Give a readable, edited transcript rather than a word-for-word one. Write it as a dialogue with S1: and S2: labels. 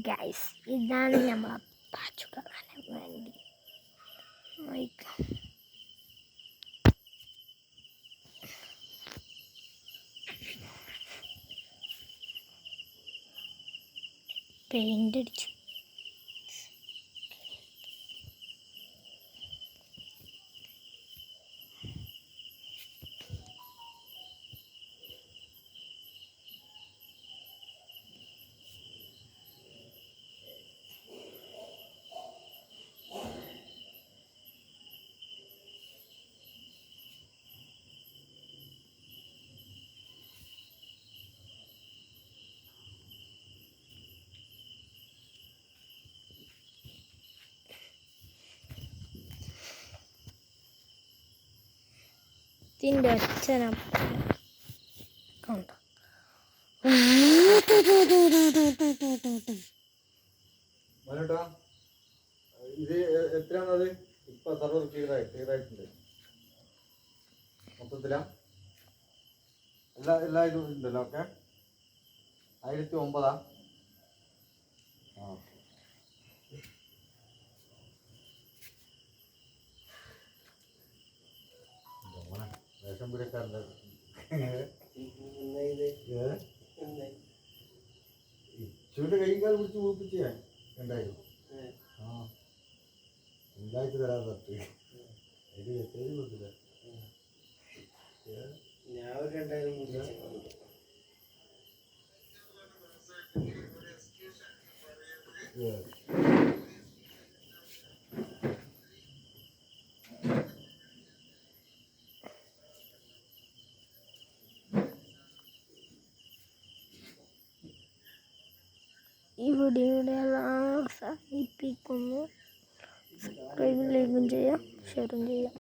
S1: Guys ഇതാണ് നമ്മളെ പാച്ചു കാണാൻ വേണ്ടി പെയിൻ്റ് അടിച്ചു. ഇതിൻ്റെ അച്ഛനം കണ്ടോ
S2: ഇത് എത്രയാണത്? ഇപ്പൊ സർവർ ക്ലിയറായിട്ടുണ്ട് മൊത്തത്തില എല്ലാ ഇതും ഉണ്ടല്ലോ. ഓക്കെ 1009. ആ റേഷൻ പിടിക്കാറുണ്ട്. ഇച്ചുവിന്റെ കൈയും കാലം പിടിച്ച് പൂപ്പിച്ചേ ഉണ്ടായിരുന്നു. ആ എന്തായിട്ട് തരാൻ പറ്റും. അതിന് മെസ്സേജ് കൊടുത്തില്ല.
S3: ഞാൻ ഒരു 2000
S1: ഈ വീഡിയോയുടെ അവസാനിപ്പിക്കുന്നു. സബ്സ്ക്രൈബും ലൈക്കും ചെയ്യാം, ഷെയറും ചെയ്യാം.